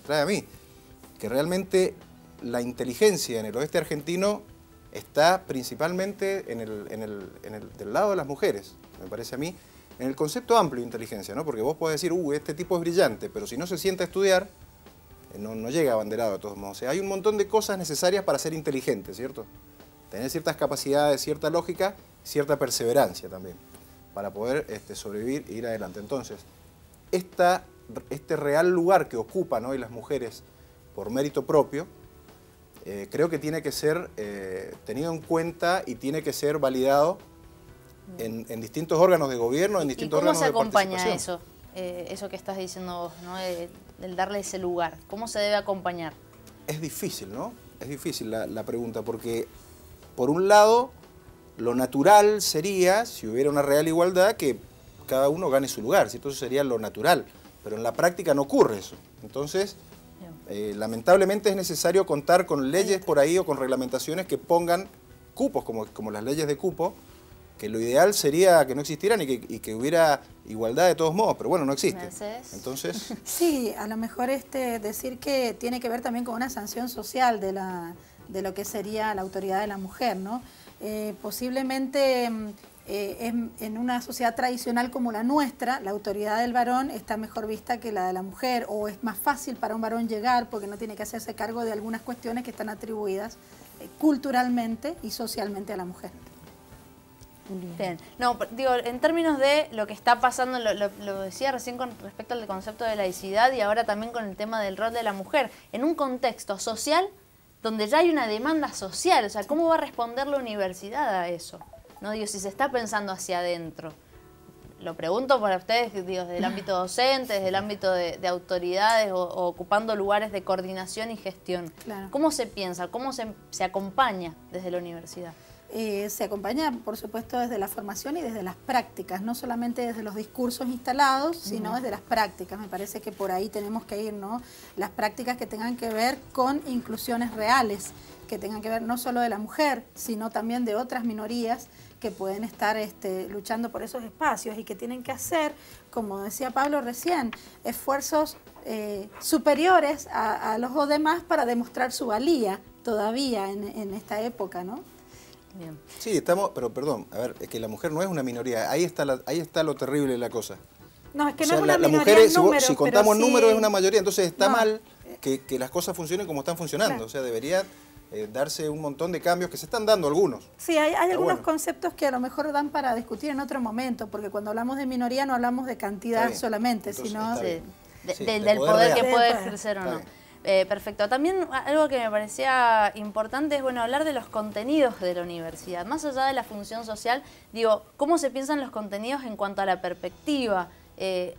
trae a mí? Que realmente la inteligencia en el oeste argentino está principalmente del lado de las mujeres, me parece a mí, en el concepto amplio de inteligencia, ¿no? Porque vos podés decir, este tipo es brillante, pero si no se sienta a estudiar, no llega abanderado de todos modos. O sea, hay un montón de cosas necesarias para ser inteligente, ¿cierto? Tener ciertas capacidades, cierta lógica, cierta perseverancia también, para poder sobrevivir e ir adelante. Entonces, este real lugar que ocupan hoy las mujeres por mérito propio, creo que tiene que ser tenido en cuenta y tiene que ser validado en distintos órganos de gobierno, en distintos órganos de participación. ¿Y cómo se acompaña eso que estás diciendo vos, ¿no? El darle ese lugar? ¿Cómo se debe acompañar? Es difícil, ¿no? Es difícil la pregunta, porque por un lado, lo natural sería, si hubiera una real igualdad, que cada uno gane su lugar, ¿cierto? Eso sería lo natural, pero en la práctica no ocurre eso. Entonces, lamentablemente es necesario contar con leyes por ahí o con reglamentaciones que pongan cupos, como las leyes de cupo, que lo ideal sería que no existieran y que hubiera igualdad de todos modos, pero bueno, no existe. Entonces... Sí, a lo mejor decir que tiene que ver también con una sanción social de lo que sería la autoridad de la mujer, ¿no? Posiblemente en una sociedad tradicional como la nuestra, la autoridad del varón está mejor vista que la de la mujer, o es más fácil para un varón llegar porque no tiene que hacerse cargo de algunas cuestiones que están atribuidas culturalmente y socialmente a la mujer. Bien. No, digo, en términos de lo que está pasando, lo decía recién con respecto al concepto de laicidad y ahora también con el tema del rol de la mujer, en un contexto social donde ya hay una demanda social, o sea, ¿cómo va a responder la universidad a eso? No digo, si se está pensando hacia adentro. Lo pregunto para ustedes, digo, desde el ámbito docente, desde el ámbito de autoridades o ocupando lugares de coordinación y gestión. Claro. ¿Cómo se piensa? ¿Cómo se acompaña desde la universidad? Se acompaña, por supuesto, desde la formación y desde las prácticas, no solamente desde los discursos instalados, sino desde las prácticas. Me parece que por ahí tenemos que ir, ¿no? Las prácticas que tengan que ver con inclusiones reales, que tengan que ver no solo de la mujer, sino también de otras minorías que pueden estar luchando por esos espacios y que tienen que hacer, como decía Pablo recién, esfuerzos superiores a los demás para demostrar su valía todavía en esta época, ¿no? Bien. Sí, pero perdón, a ver, es que la mujer no es una minoría, ahí está lo terrible de la cosa. No, es que o no sea, es una las minoría mujeres, en número, si contamos pero sí, números es una mayoría, entonces está no. mal que las cosas funcionen como están funcionando, Claro. o sea, debería darse un montón de cambios que se están dando algunos. Sí, hay algunos bueno. conceptos que a lo mejor dan para discutir en otro momento, porque cuando hablamos de minoría no hablamos de cantidad solamente, Entonces, sino del poder que puede real. ejercer o Está no. bien. Perfecto. También algo que me parecía importante es hablar de los contenidos de la universidad. Más allá de la función social, digo, ¿cómo se piensan los contenidos en cuanto a la perspectiva?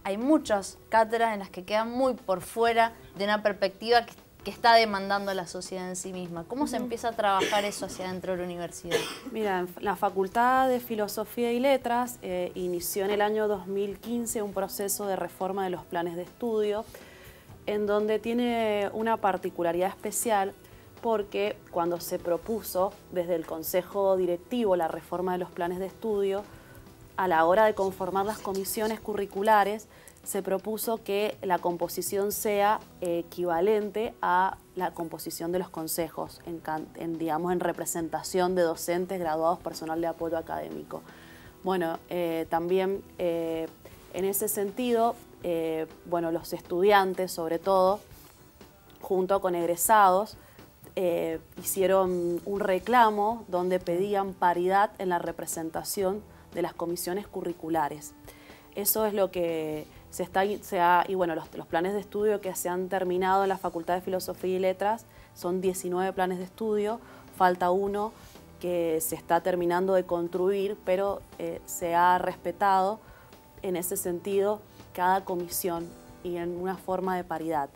Hay muchas cátedras en las que quedan muy por fuera de una perspectiva que está demandando la sociedad en sí misma. ¿Cómo se empieza a trabajar eso hacia dentro de la universidad? Mira, la Facultad de Filosofía y Letras inició en el año 2015 un proceso de reforma de los planes de estudio, en donde tiene una particularidad especial, porque cuando se propuso desde el Consejo Directivo la reforma de los planes de estudio, a la hora de conformar las comisiones curriculares, se propuso que la composición sea equivalente a la composición de los consejos, digamos, en representación de docentes, graduados, personal de apoyo académico. Bueno, también en ese sentido, bueno, los estudiantes, sobre todo, junto con egresados, hicieron un reclamo donde pedían paridad en la representación de las comisiones curriculares. Eso es lo que y bueno, los planes de estudio que se han terminado en la Facultad de Filosofía y Letras son 19 planes de estudio, falta uno que se está terminando de construir, pero se ha respetado en ese sentido cada comisión y en una forma de paridad.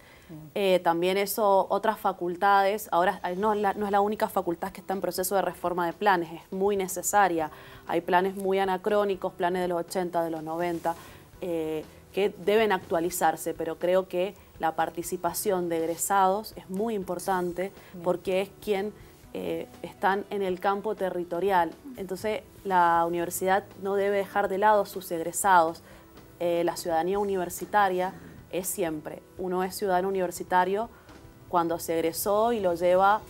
También eso, otras facultades, ahora no es la única facultad que está en proceso de reforma de planes, es muy necesaria. Hay planes muy anacrónicos, planes de los 80, de los 90, que deben actualizarse, pero creo que la participación de egresados es muy importante porque es quien están en el campo territorial. Entonces, la universidad no debe dejar de lado a sus egresados. La ciudadanía universitaria es siempre. Uno es ciudadano universitario cuando se egresó y lo lleva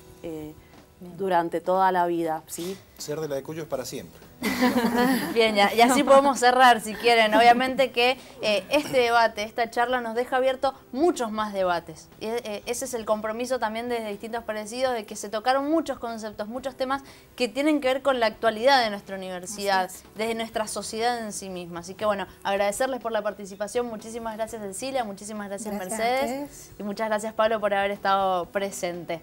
durante toda la vida, ¿sí? Ser de la de Cuyo es para siempre. Bien, y así podemos cerrar si quieren. Obviamente que este debate, esta charla nos deja abierto muchos más debates. Ese es el compromiso también de Distintos Parecidos, de que se tocaron muchos conceptos, muchos temas que tienen que ver con la actualidad de nuestra universidad, de nuestra sociedad en sí misma. Así que bueno, agradecerles por la participación. Muchísimas gracias, Cecilia, muchísimas gracias, Mercedes, y muchas gracias, Pablo, por haber estado presente.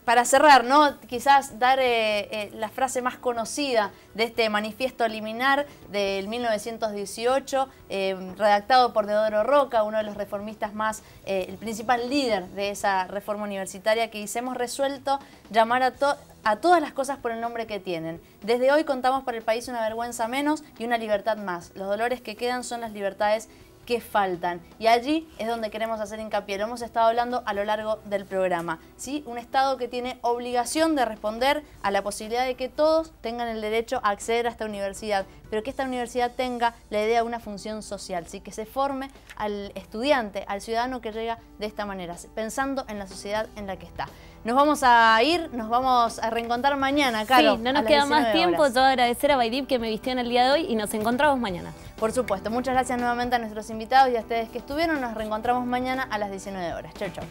Para cerrar, ¿no? Quizás dar la frase más conocida de este manifiesto liminar del 1918, redactado por Deodoro Roca, uno de los reformistas más, el principal líder de esa reforma universitaria, que dice: hemos resuelto llamar a todas las cosas por el nombre que tienen. Desde hoy contamos para el país una vergüenza menos y una libertad más. Los dolores que quedan son las libertades que faltan. Y allí es donde queremos hacer hincapié. Lo hemos estado hablando a lo largo del programa, ¿sí? Un Estado que tiene obligación de responder a la posibilidad de que todos tengan el derecho a acceder a esta universidad, pero que esta universidad tenga la idea de una función social, ¿sí? Que se forme al estudiante, al ciudadano que llega de esta manera, pensando en la sociedad en la que está. Nos vamos a ir, nos vamos a reencontrar mañana, Caro. Sí, no nos queda más tiempo. Yo agradecer a Baidip que me vistió en el día de hoy y nos encontramos mañana. Por supuesto. Muchas gracias nuevamente a nuestros invitados y a ustedes que estuvieron. Nos reencontramos mañana a las 19 horas. Chau, chau.